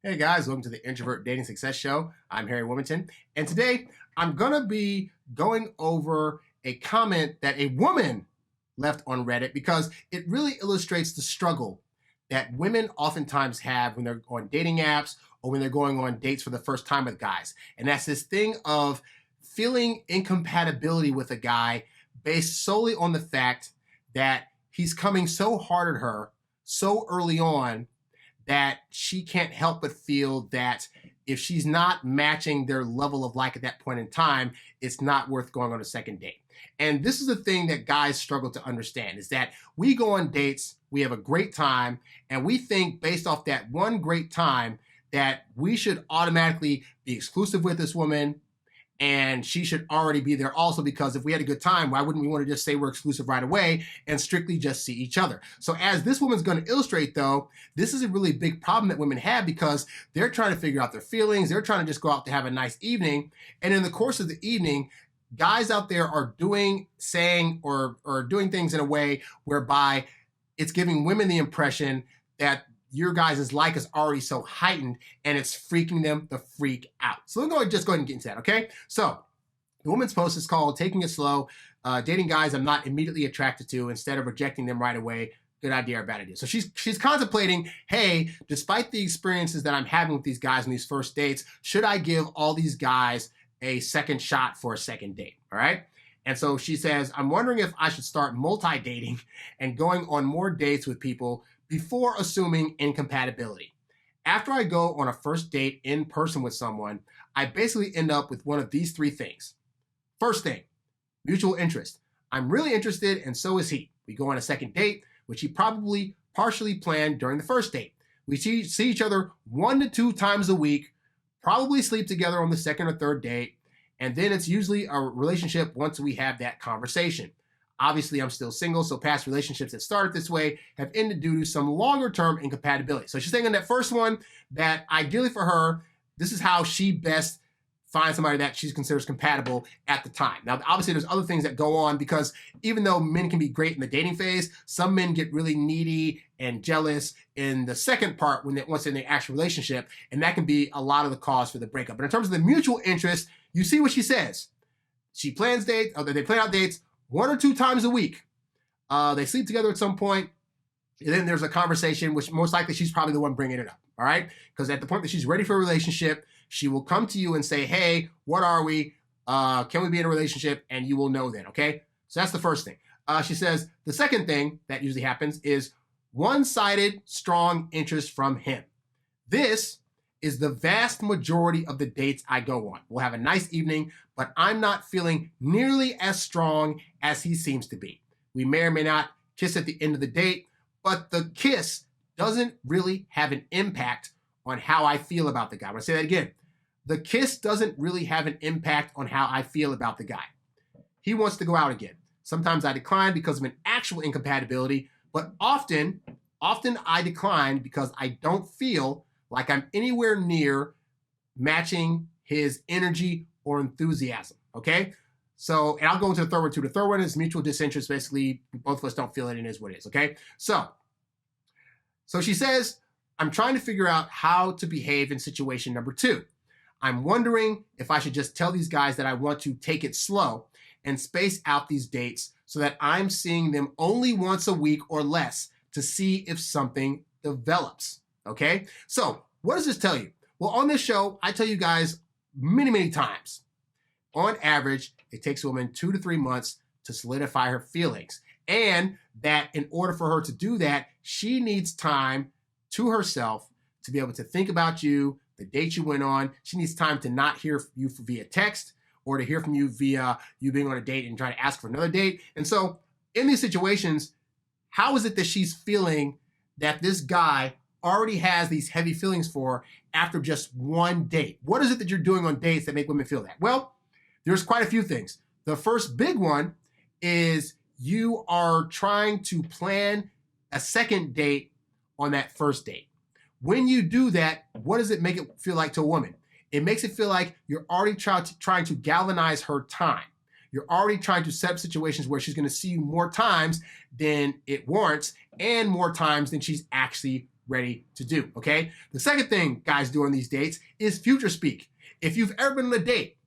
Hey guys, welcome to the Introvert Dating Success Show. I'm HarryWilmington, and today I'm gonna be going over a comment that a woman left on Reddit because it really illustrates the struggle that women oftentimes have when they're on dating apps or when they're going on dates for the first time with guys. And that's this thing of feeling incompatibility with a guy based solely on the fact that he's coming so hard at her so early on that she can't help but feel that if she's not matching their level of like at that point in time, it's not worth going on a second date. And this is the thing that guys struggle to understand, is that we go on dates, we have a great time, and we think based off that one great time that we should automatically be exclusive with this woman, and she should already be there also, because if we had a good time, why wouldn't we want to just say we're exclusive right away and strictly just see each other? So as this woman's going to illustrate, though, this is a really big problem that women have because they're trying to figure out their feelings. They're trying to just go out to have a nice evening. And in the course of the evening, guys out there are doing, saying, or doing things in a way whereby it's giving women the impression that your guys' like is already so heightened and it's freaking them the freak out. So we're going to just go ahead and get into that, okay? So the woman's post is called Taking It Slow, Dating Guys I'm Not Immediately Attracted to Instead of Rejecting Them Right Away. Good idea or bad idea. So she's contemplating, hey, despite the experiences that I'm having with these guys on these first dates, should I give all these guys a second shot for a second date, all right? And so she says, I'm wondering if I should start multi-dating and going on more dates with people before assuming incompatibility. After I go on a first date in person with someone, I basically end up with one of these three things. First thing, mutual interest. I'm really interested and so is he. We go on a second date, which he probably partially planned during the first date. We see each other 1 to 2 times a week, probably sleep together on the second or third date, and then it's usually a relationship once we have that conversation. Obviously, I'm still single, so past relationships that started this way have ended due to some longer-term incompatibility. So she's saying in that first one that ideally for her, this is how she best finds somebody that she considers compatible at the time. Now, obviously, there's other things that go on because even though men can be great in the dating phase, some men get really needy and jealous in the second part once they're in the actual relationship, and that can be a lot of the cause for the breakup. But in terms of the mutual interest, you see what she says. She plans dates, or they plan out dates 1 or 2 times a week. They sleep together at some point, and then there's a conversation, which most likely she's probably the one bringing it up, all right? Because at the point that she's ready for a relationship, she will come to you and say, hey, what are we? Can we be in a relationship? And you will know then, okay? So that's the first thing. She says the second thing that usually happens is one-sided strong interest from him. This is the vast majority of the dates I go on. We'll have a nice evening, but I'm not feeling nearly as strong as he seems to be. We may or may not kiss at the end of the date, but the kiss doesn't really have an impact on how I feel about the guy. I'm going to say that again. The kiss doesn't really have an impact on how I feel about the guy. He wants to go out again. Sometimes I decline because of an actual incompatibility, but often I decline because I don't feel like I'm anywhere near matching his energy or enthusiasm, okay? So, and I'll go into the third one too. The third one is mutual disinterest. Basically, both of us don't feel it and it is what it is, okay? So she says, I'm trying to figure out how to behave in situation number 2. I'm wondering if I should just tell these guys that I want to take it slow and space out these dates so that I'm seeing them only once a week or less to see if something develops. Okay, so what does this tell you? Well, on this show, I tell you guys many times, on average, it takes a woman 2 to 3 months to solidify her feelings. And that in order for her to do that, she needs time to herself to be able to think about you, the date you went on. She needs time to not hear from you via text or to hear from you via you being on a date and trying to ask for another date. And so in these situations, how is it that she's feeling that this guy already has these heavy feelings for after just one date? What is it that you're doing on dates that make women feel that? Well, there's quite a few things. The first big one is you are trying to plan a second date on that first date. When you do that, what does it make it feel like to a woman? It makes it feel like you're already trying to galvanize her time. You're already trying to set up situations where she's going to see you more times than it warrants and more times than she's actually ready to do, okay? The second thing guys do on these dates is future speak. If you've ever been on a date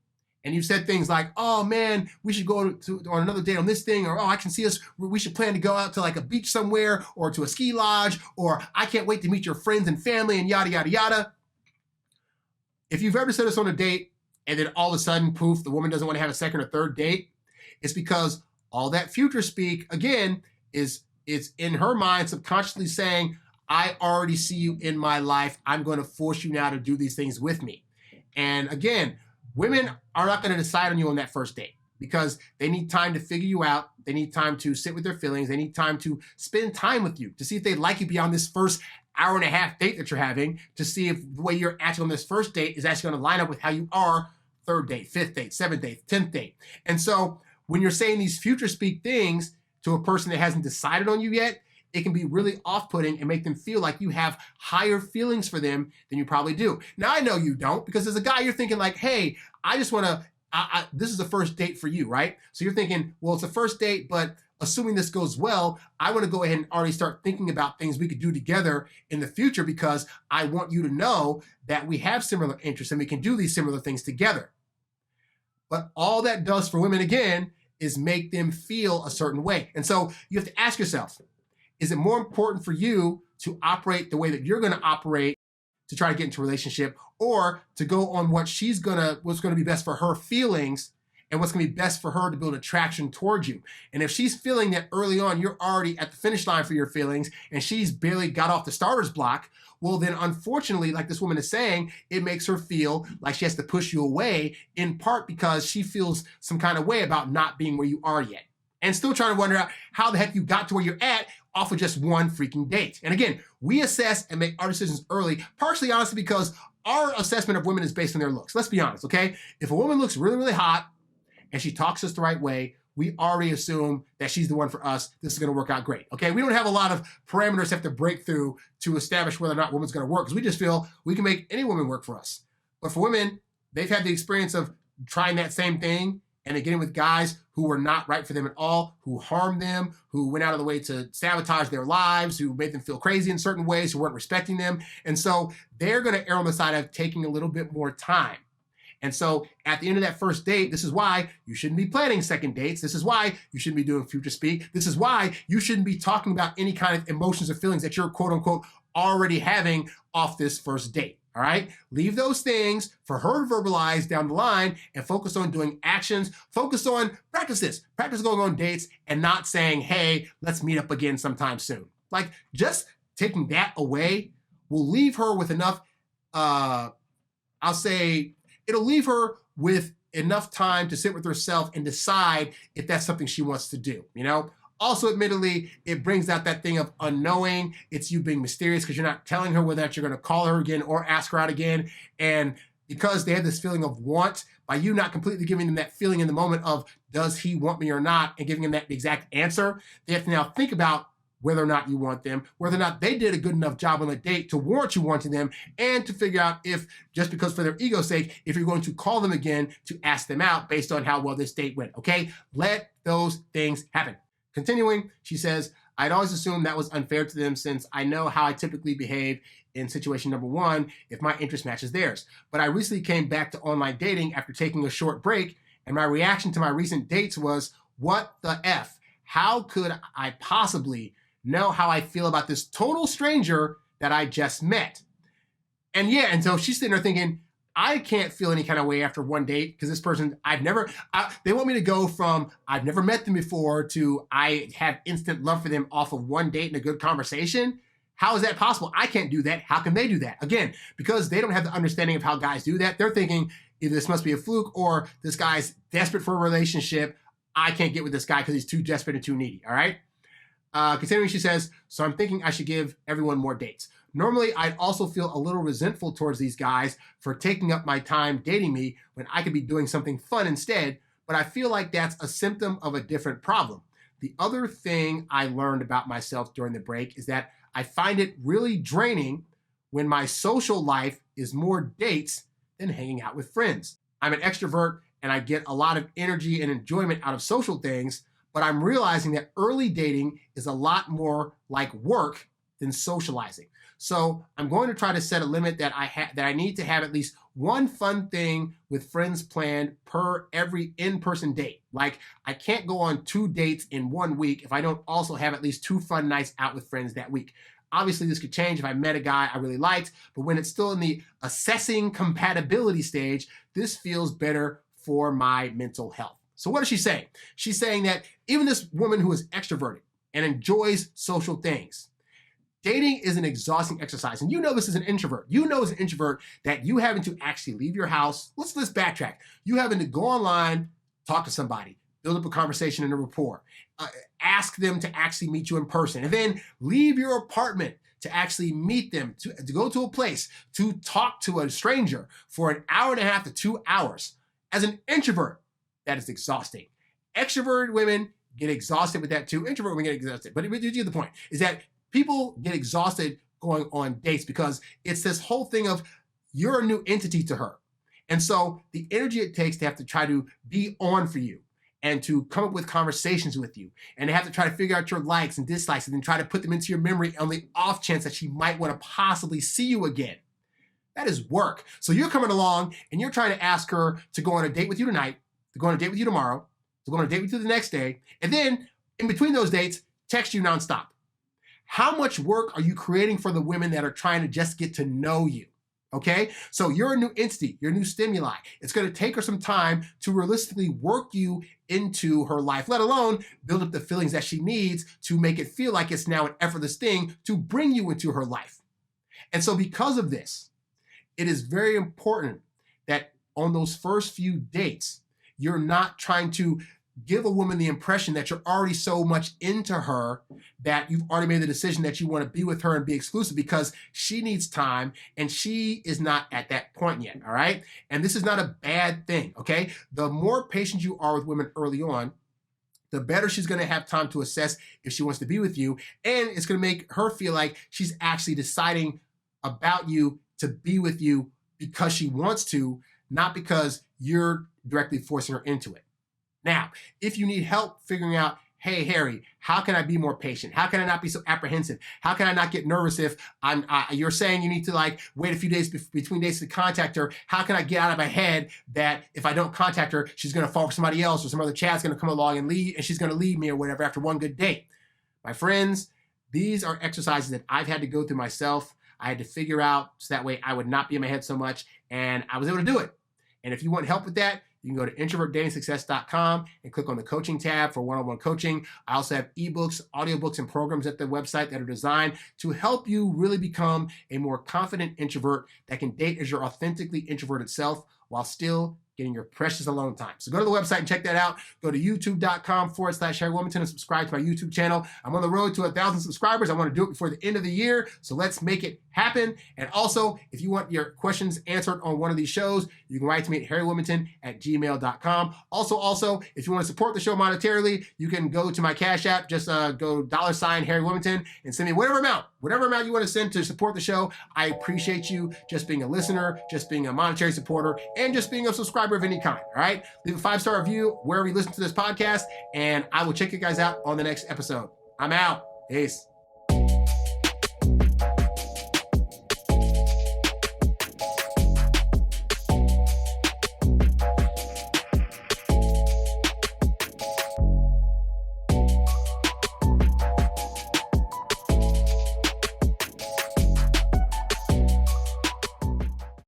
and you've said things like, oh man, we should go on another date on this thing, or oh, I can see us, we should plan to go out to like a beach somewhere or to a ski lodge, or I can't wait to meet your friends and family and yada, yada, yada. If you've ever said this on a date and then all of a sudden, poof, the woman doesn't want to have a second or third date, it's because all that future speak, again, is in her mind subconsciously saying, I already see you in my life. I'm going to force you now to do these things with me. And again, women are not going to decide on you on that first date because they need time to figure you out. They need time to sit with their feelings. They need time to spend time with you to see if they like you beyond this first hour and a half date that you're having, to see if the way you're acting on this first date is actually going to line up with how you are third date, fifth date, seventh date, 10th date. And so when you're saying these future speak things to a person that hasn't decided on you yet, it can be really off-putting and make them feel like you have higher feelings for them than you probably do. Now, I know you don't, because as a guy, you're thinking like, hey, I just want to, this is the first date for you, right? So you're thinking, well, it's a first date, but assuming this goes well, I want to go ahead and already start thinking about things we could do together in the future because I want you to know that we have similar interests and we can do these similar things together. But all that does for women, again, is make them feel a certain way. And so you have to ask yourself, is it more important for you to operate the way that you're going to operate to try to get into a relationship, or to go on what's going to be best for her feelings and what's going to be best for her to build attraction towards you? And if she's feeling that early on you're already at the finish line for your feelings and she's barely got off the starter's block, well then unfortunately, like this woman is saying, it makes her feel like she has to push you away, in part because she feels some kind of way about not being where you are yet. And still trying to wonder out how the heck you got to where you're at off of just one freaking date. And again, we assess and make our decisions early, partially honestly because our assessment of women is based on their looks. Let's be honest, okay? If a woman looks really, really hot and she talks us the right way, we already assume that she's the one for us. This is going to work out great, okay? We don't have a lot of parameters to have to break through to establish whether or not a woman's going to work, because we just feel we can make any woman work for us. But for women, they've had the experience of trying that same thing and then getting with guys who were not right for them at all, who harmed them, who went out of the way to sabotage their lives, who made them feel crazy in certain ways, who weren't respecting them. And so they're going to err on the side of taking a little bit more time. And so at the end of that first date, this is why you shouldn't be planning second dates. This is why you shouldn't be doing future speak. This is why you shouldn't be talking about any kind of emotions or feelings that you're quote unquote already having off this first date. All right, leave those things for her to verbalize down the line and focus on doing actions. Focus on practice going on dates and not saying, hey, let's meet up again sometime soon. Like, just taking that away will leave her with enough, I'll say it'll leave her with enough time to sit with herself and decide if that's something she wants to do, you know? Also, admittedly, it brings out that thing of unknowing. It's you being mysterious because you're not telling her whether or not you're going to call her again or ask her out again. And because they have this feeling of want, by you not completely giving them that feeling in the moment of, does he want me or not, and giving them that exact answer, they have to now think about whether or not you want them, whether or not they did a good enough job on the date to warrant you wanting them, and to figure out if, just because for their ego's sake, if you're going to call them again to ask them out based on how well this date went, okay? Let those things happen. Continuing, she says, I'd always assumed that was unfair to them since I know how I typically behave in situation number one if my interest matches theirs. But I recently came back to online dating after taking a short break, and my reaction to my recent dates was, what the F? How could I possibly know how I feel about this total stranger that I just met? And yeah, and so she's sitting there thinking, I can't feel any kind of way after one date because this person, they want me to go from I've never met them before to I have instant love for them off of one date and a good conversation. How is that possible? I can't do that. How can they do that? Again, because they don't have the understanding of how guys do that. They're thinking either this must be a fluke or this guy's desperate for a relationship. I can't get with this guy because he's too desperate and too needy. All right. Continuing, she says, so I'm thinking I should give everyone more dates. Normally, I'd also feel a little resentful towards these guys for taking up my time dating me when I could be doing something fun instead, but I feel like that's a symptom of a different problem. The other thing I learned about myself during the break is that I find it really draining when my social life is more dates than hanging out with friends. I'm an extrovert and I get a lot of energy and enjoyment out of social things, but I'm realizing that early dating is a lot more like work than socializing. So I'm going to try to set a limit that I need to have at least one fun thing with friends planned per every in-person date. Like, I can't go on 2 dates in 1 week if I don't also have at least 2 fun nights out with friends that week. Obviously, this could change if I met a guy I really liked, but when it's still in the assessing compatibility stage, this feels better for my mental health. So what is she saying? She's saying that even this woman who is extroverted and enjoys social things, dating is an exhausting exercise. And you know this as an introvert. You know as an introvert that you having to actually leave your house. Let's backtrack. You having to go online, talk to somebody, build up a conversation and a rapport, ask them to actually meet you in person, and then leave your apartment to actually meet them, to go to a place, to talk to a stranger for an hour and a half to 2 hours. As an introvert, that is exhausting. Extroverted women get exhausted with that too. Introvert women get exhausted. But you get the point, is that people get exhausted going on dates because it's this whole thing of you're a new entity to her. And so the energy it takes to have to try to be on for you and to come up with conversations with you and to have to try to figure out your likes and dislikes and then try to put them into your memory on the off chance that she might want to possibly see you again. That is work. So you're coming along and you're trying to ask her to go on a date with you tonight, to go on a date with you tomorrow, to go on a date with you the next day, and then in between those dates, text you nonstop. How much work are you creating for the women that are trying to just get to know you? Okay, so you're a new entity, you're a new stimuli. It's going to take her some time to realistically work you into her life, let alone build up the feelings that she needs to make it feel like it's now an effortless thing to bring you into her life. And so because of this, it is very important that on those first few dates, you're not trying to give a woman the impression that you're already so much into her that you've already made the decision that you want to be with her and be exclusive, because she needs time and she is not at that point yet, all right? And this is not a bad thing, okay? The more patient you are with women early on, the better she's going to have time to assess if she wants to be with you, and it's going to make her feel like she's actually deciding about you to be with you because she wants to, not because you're directly forcing her into it. Now, if you need help figuring out, hey, Harry, how can I be more patient? How can I not be so apprehensive? How can I not get nervous if you're saying you need to wait a few days between dates to contact her? How can I get out of my head that if I don't contact her, she's going to fall for somebody else or some other chat's going to come along and leave and she's going to leave me or whatever after one good date? My friends, these are exercises that I've had to go through myself. I had to figure out so that way I would not be in my head so much, and I was able to do it. And if you want help with that, you can go to introvertdatingsuccess.com and click on the coaching tab for one-on-one coaching. I also have eBooks, audiobooks, and programs at the website that are designed to help you really become a more confident introvert that can date as your authentically introverted self while still getting your precious alone time. So go to the website and check that out. Go to youtube.com/HarryWilmington and subscribe to my YouTube channel. I'm on the road to 1,000 subscribers. I want to do it before the end of the year. So let's make it happen. And also, if you want your questions answered on one of these shows, you can write to me at HarryWilmington@gmail.com. Also, if you want to support the show monetarily, you can go to my Cash App. Just go $Harry Wilmington and send me whatever amount you want to send to support the show. I appreciate you just being a listener, just being a monetary supporter, and just being a subscriber of any kind, all right? Leave a 5-star review wherever you listen to this podcast, and I will check you guys out on the next episode. I'm out. Peace.